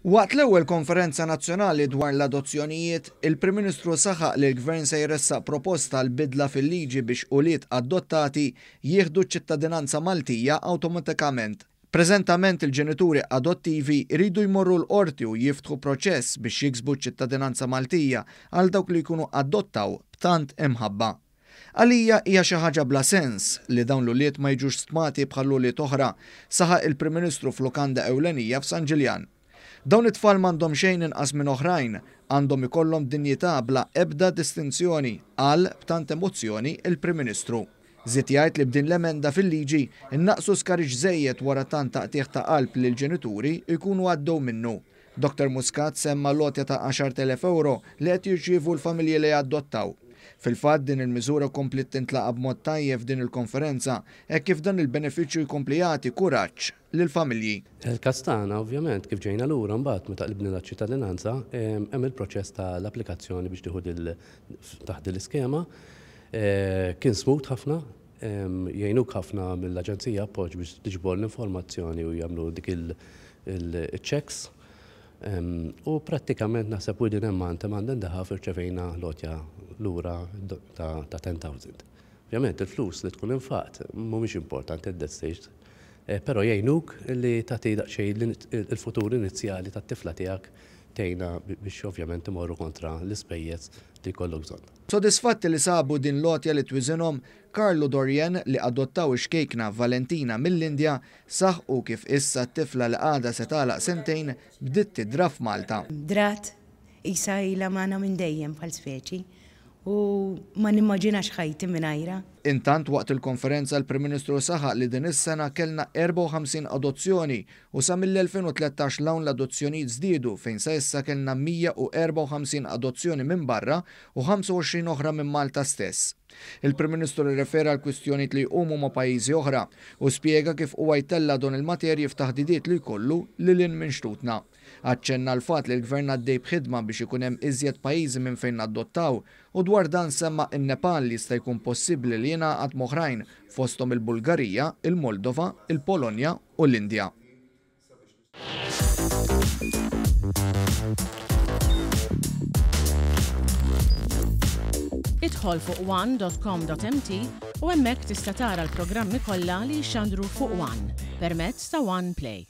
Waqt l-ewwel konferenza nazzjonali dwar l-adozzjonijiet, il-Prim Ministru saħaq li l-Gvern se jressaq proposta l-bidla fil-liġi biex ulied adottati jieħdu ċ-ċittadinanza Maltija awtomatikament. Preżentament il-ġenituri adottivi jridu jmorru l-qorti u jiftħu proċess biex jiksbu ċ-ċittadinanza Maltija għal dawk li jkunu adottaw b'tant imħabba. Għalija hija xi ħaġa bla sens li dawn l-ulied ma jiġux stmati bħal ulied oħra, saħaq il-Prim Ministru f'lukanda ewlenija f'San Ġiljan. Dawn it-tfal m'għandhom xejn inqas minn oħrajn, għandhom ikollhom dinjità bla ebda distinzjoni għal b'tant emozzjoni il-Prim Ministru. Żied jgħid li b'din l-emenda fil-liġi innaqsu skariġ żejjed wara tant taqtieħ ta' qalb li l-ġenituri jkunu għaddew minnu. Dr. Muscat semma lotja ta' 10,000 euro li qed jirċievu l-familji li adottaw. Fil-fatt din il-miżura komplit tintlaqa b'mod tajjeb din il-konferenza hekk kif dan il-benefiċċju jkompli jagħti kuraġġ lill-familji. Il-kastana ovvjament kif ġejna lura mbagħad meta qlibna l-ċittadinanza hemm il-proċess tal-applikazzjoni biex tieħu taħt l-iskema. Kien smooth ħafna, jgħinuk ħafna mill-Aġenzija appoġġ biex tiġbor l-informazzjoni u jagħmlu dik il-checks. U prattikament naħseb u din hemm daħa firċevejna lotja lura ta' 10,000. Ovvjament il-flus li tkun infaqt mhumiex importanti at that stage, però jgħinuk li tagħti daqsxejn il-futur inizjali tat-tifla tiegħek tgħinha biex ovvjament imorru kontra l-ispejjeż li jkollok bżonn. Sodisfatti li sabu din lotja li twiżinhom, Carlo Dorien li adottaw ix-xkejkna Valentina mill-Indja saħqu kif issa t-tifla li għadha se tagħlaq sentejn bdiet tidra f'Malta. Drat isa ilha magħna minn dejjem bħal speċi u ma nimmaġinax ħajti mingħajrha. Intant waqt il-konferenza l-Prim Ministru saħaq li din is-sena kellna 54 adozzjoni u sa mill-2013 l-hawn l-adozzjonijiet żdiedu fejn sa issa kellna 154 adozzjoni minn barra u 25 oħra minn Malta stess. Il-Prim Ministru rrefera għal kwistjonijiet li jqumu ma' pajjiżi oħra u spjega kif huwa jtella dawn il-materji f'taħdidiet li jkollu lil minn xtutna. Aċċenna l-fatt li l-Gvern għaddej b'ħidma biex ikun hemm iżjed pajjiżi minn fejn adottaw u dwar dan semma in-Nepal li jista' jkun possibbli li jingħaqad moħrajn fosthom il-Bulgarija, il-Moldova, il-Polonja u l-Indja. Idħol fuq one.com.mt u hemmhekk tista' tara l-programmi kollha li jxandru fuq One permezz ta' One Play.